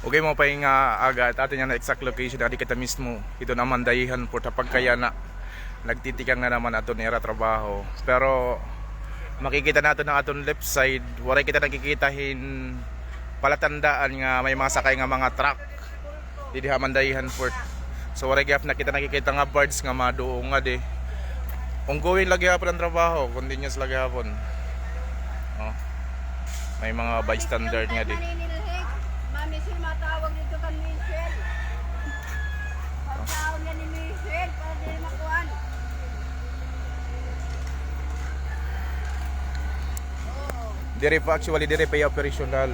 Okay mo pa yung agad atin yan na exact location na di kita mismo ito naman dayihan po tapag kaya na nagtitikang na naman aton era trabaho. Pero makikita natin ang aton left side waray kita nakikitahin palatandaan nga may mga sakay nga mga truck di diha man dayihan port. So waray gap na kita nakikita nga birds nga maduong nga di ongoing lagi hapon ang trabaho, continuous lagi hapon. Oh. May mga bystander nga di. Mami si matawag dito kan Michelle. Pagtawag niya ni Michelle para di makuhan. Dire pa actually dire pa operational.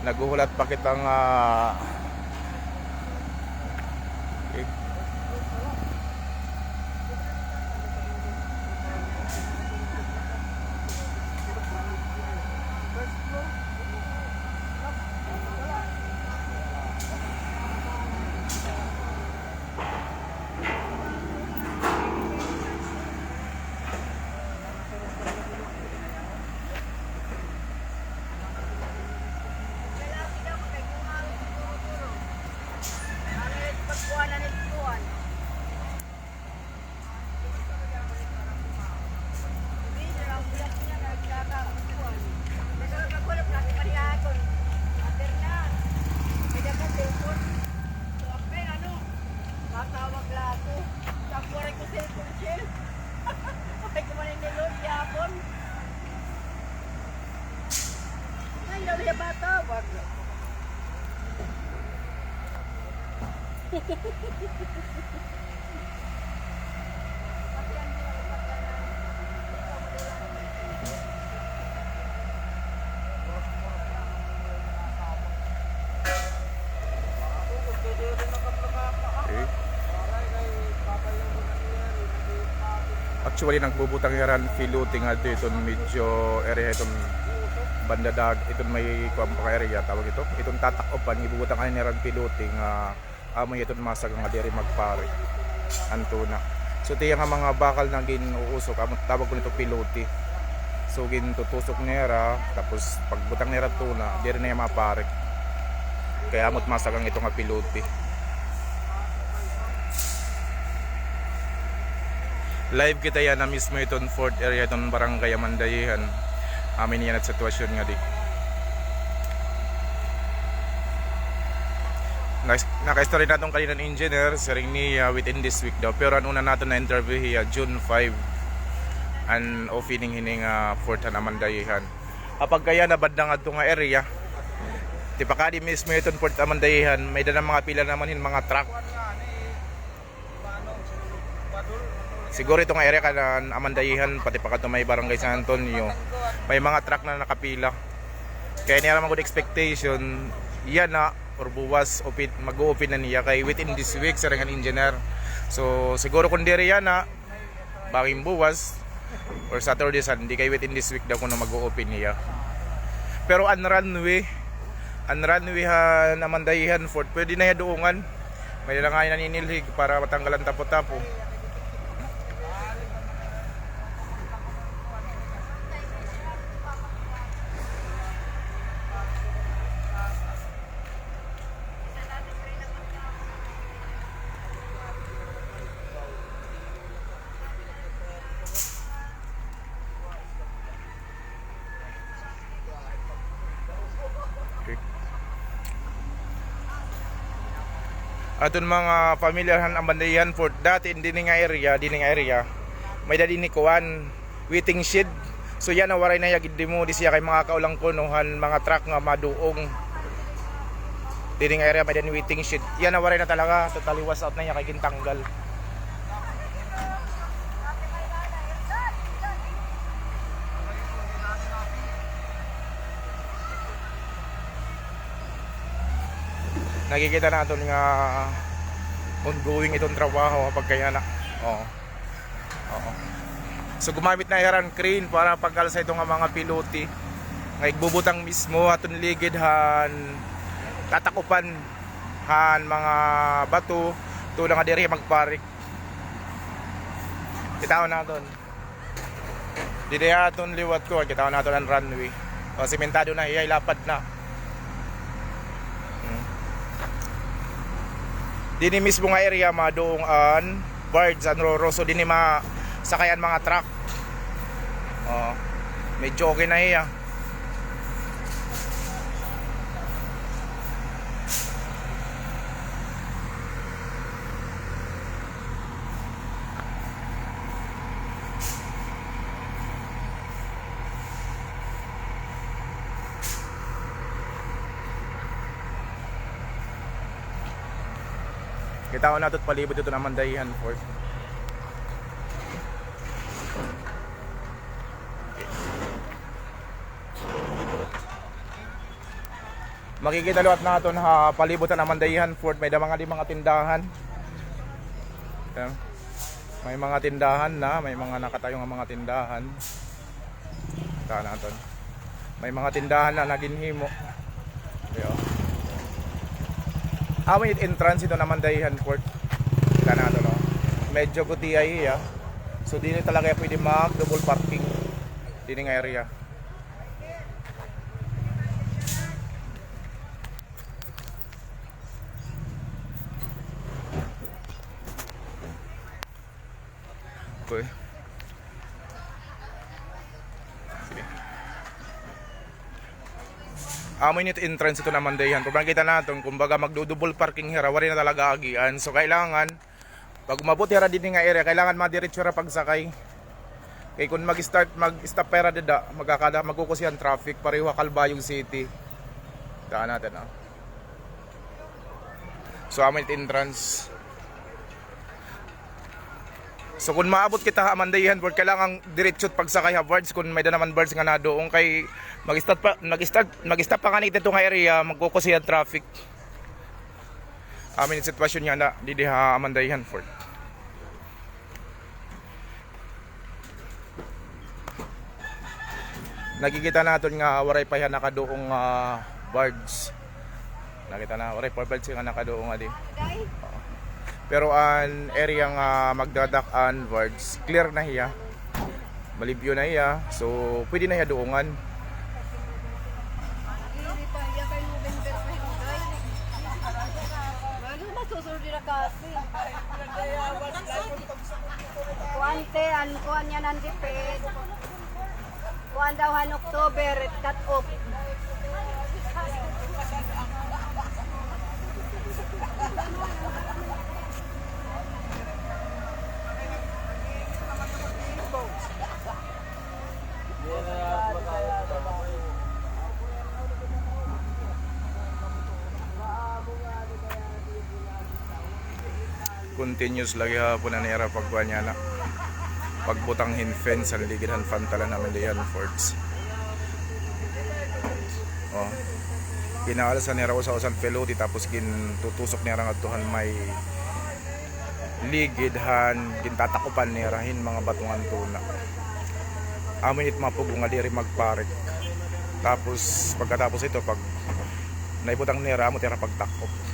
Naguhulat pa kitang actually nagbubutang yaran filuting ato iton medyo area iton bandadag iton may kumpang area tawag ito iton tatakopan ibubutang ay yaran filuting amoy iton masag nga diri magpare antuna. So tiya nga mga bakal na ginuusok tawag ko nito piluti. So gintutusok nera tapos pagbutang nera tuna diri na mapare. Kaya amot masag ang ito nga piluti. Live kita yan na mismo itong fourth area itong barangay Amandayihan. Amin yan at sitwasyon nga di. Naka-story na itong kaninang engineer, siring niya within this week daw. Pero ang una natin na interview hiya June 5 and opening hining fourth na Amandayihan. Kapag kaya nabad na nga itong area, tipakadi mismo itong fourth Amandayihan, may danang mga pila naman yung mga truck. Siguro itong area ka na Amandayihan, pati pa ka may barangay San Antonio, may mga truck na nakapila. Kaya niya naman good expectation, yan na, or buwas, mag-o-open na niya kay within this week, sarangan engineer. So siguro kung diri yan na, baking buwas, or Saturday, Sunday, kay within this week daw kung na mag-o-open niya. Pero ang runway ha, Amandayihan Fort, pwede na yan doongan. May lang nga naninilhig para matanggalan tapo-tapo. Aton mga familiarhan ang Amandayihan Fort dati in dining area may dadi ni kuan waiting shed. So yan na waray na yagid mo di siya kay mga kaulang kunuhan mga truck nga maduong dining area may dadi waiting shed. Yan na waray na talaga totally was out na niya kay gintanggal. Nakikita natin nga ongoing itong trabaho kapag kaya na. Oo. So gumamit na yaran crane para pagkalsa itong mga pilote. Nga igbubutang mismo aton ligid han tatakupan han mga bato tulang nga diri magparik. Kita na doon. Dili aton liwat ko kita na doon ang runway. O sementado na iyay lapad na. Dini mismo nga area madoong an birds and roro, so dini sakayan mga truck. Oh, medyo okay na iya. Kita ko na ito't palibot ito ng Mandayihan Fort. Makikita luwat natin ha, palibutan ng Mandayihan Fort. May mga tindahan. Ito. May mga tindahan na, may mga nakatayong mga tindahan. Ito natin. May mga tindahan na naginhimo. Ito. May entrance ito na Mandayihan Fort. Kita natin, no? Medyo kuti ay iya. So dito talaga pwede mag double parking. Dito nga area. Okay. Amo nito entrance ito na Mandayihan. Kung makita natin, kumbaga magdudouble parking hira, wala na talaga agian. So kailangan, pag umabot hira din nga area, kailangan madiretso ra pagsakay. Kaya kung mag-stop pera dida, magkukusi ang traffic, pareho Calbayog City. Daan natin, ha. So amo nito entrance. So kung maabot kita ha Mandayihan Fort, kailangan diretso't pagsakay ha birds. Kung may da naman birds nga na doon, kay mag-stop pa kanita itong area, magkukusi ang traffic. Amin yung sitwasyon niya na didi ha Mandayihan Fort. Nakikita natin nga waray pa yan nakadoong birds. Nakita na waray pa birds nga nakadoong di. Pero ang area nga magdadak-an birds, clear na hiya. Malibyo na hiya. So pwede na hiya doongan. Kuan niya nandipid. Kuan daw han October, cut off. Continuous lagi hapon na nira pagkuha niya na pagbutang fence sa ligidan fantala na Mandayihan Forts. Oh, kinaalas sa nira usa-usan peluti tapos tutusok nira nga tuhan may ligidhan gintatakupan nirahin mga batungan tuna. Amin it mapugo nga diri magparek. Tapos pagkatapos ito pag naibutang nira mo tira pagtakop.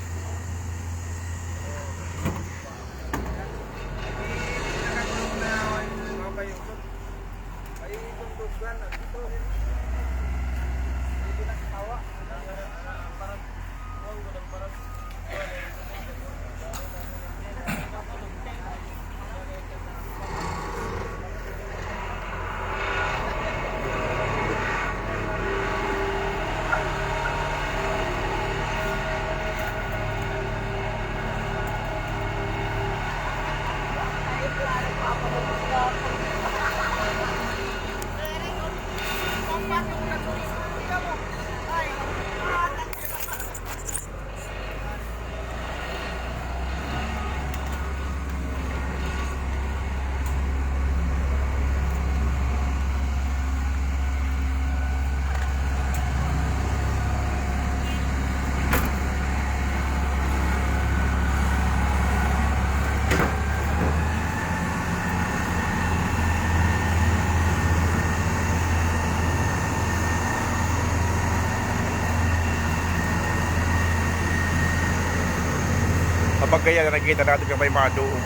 Kapag kaya nakikita natin yung may mga doong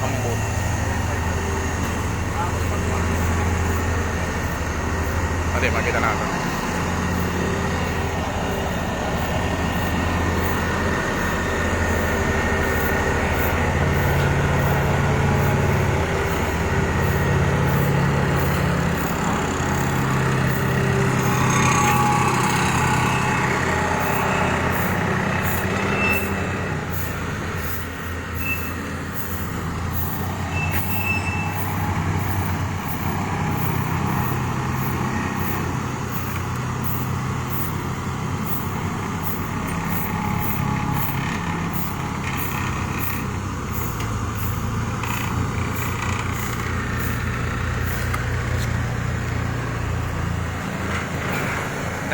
ambot. Ate, makita natin.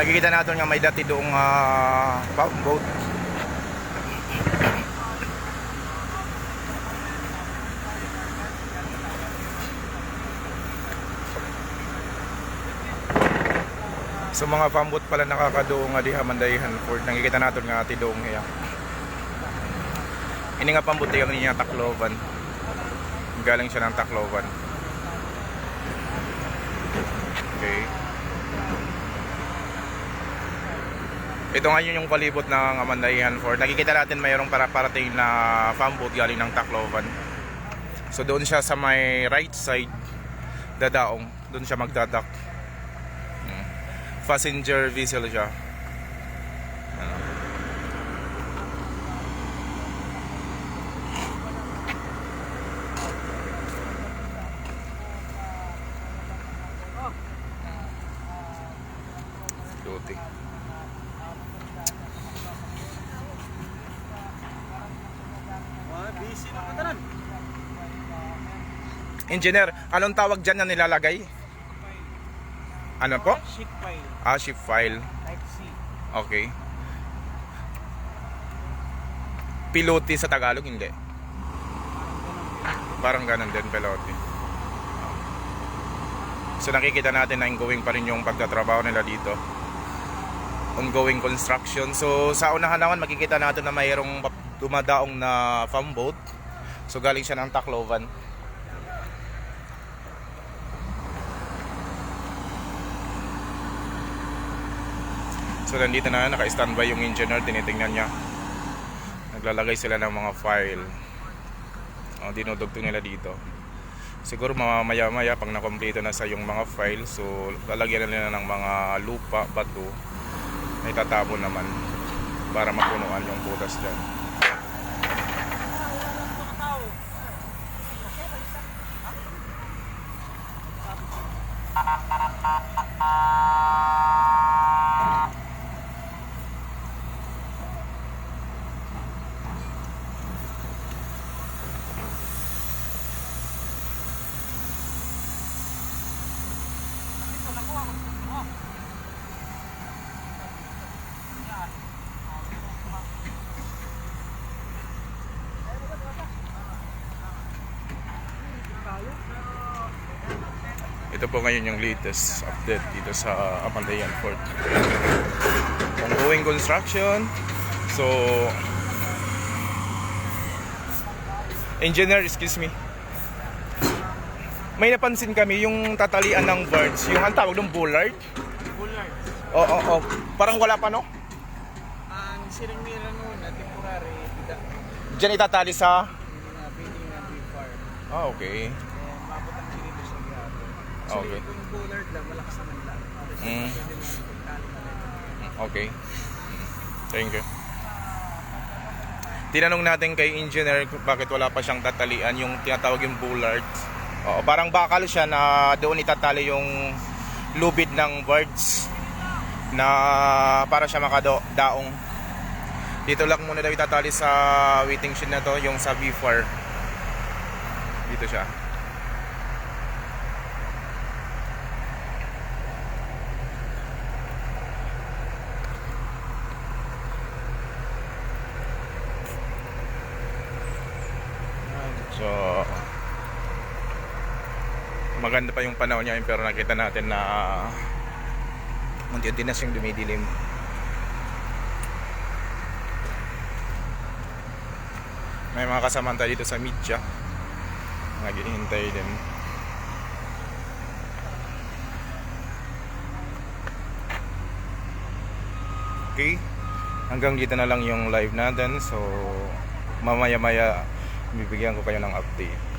Nakikita natin nga may dati doong boat. So mga pambot pala nakakadoong nga di Amandayihan Fort. Nakikita natin nga ati doong hiya. Ini nga pambot yung niya Tacloban. Galing siya ng Tacloban. Okay. Ito ngayon yung palibot ng Amandayihan Fort. Nakikita natin mayroong parating na pambot galing ng Tacloban. So doon siya sa may right side dadaong. Doon siya magdadak. Passenger vessel siya. Duty. Busy na katanan. Engineer, anong tawag dyan na nilalagay? Ano po? Sheet file. Ship file. Type C. Okay. Pilote sa Tagalog, hindi. Parang ganun din, pilote. So nakikita natin na ongoing pa rin yung pagtatrabaho nila dito. Ongoing construction. So sa unahan naman makikita natin na mayroong dumadaong na farm boat. So galing siya ng Tacloban. So nandito na, naka-standby yung engineer, tinitingnan niya. Naglalagay sila ng mga file. Dinudugtong nila dito. Siguro mamaya-maya pag nakompleto na sa yung mga file, so lalagyan na nila ng mga lupa, bato. May tatapon naman para mapunuan yung butas dyan. Ito po ngayon yung latest update dito sa Amandayihan Fort. Ongoing construction. So, engineer, excuse me. May napansin kami yung tatalian ng birds. Yung ang tawag ng bullard. Bullard. Oo. Parang wala pa, no? Ang siring-mira noon na temporary, Diyan itatali sa... building na big farm. Okay. Mabot ang dito sa grabe. So, Okay. yung bullard lang, malakas naman lang. Pwede mo pagkali na rin. Okay. Thank you. Tinanong natin kay engineer kung bakit wala pa siyang tatalian yung tinatawag yung bullard. Oo, parang bakal siya na doon itatali yung lubid ng birds na para siya makadaong. Dito lang muna daw itatali sa waiting shed na to, yung sa V4. Dito siya. So maganda pa yung panahon niya pero nakita natin na unti-unti na siyang dumidilim. May mga kasama tayo dito sa media naghihintay din. Okay, hanggang dito na lang yung live natin. So mamaya-maya bibigyan ko kayo ng update.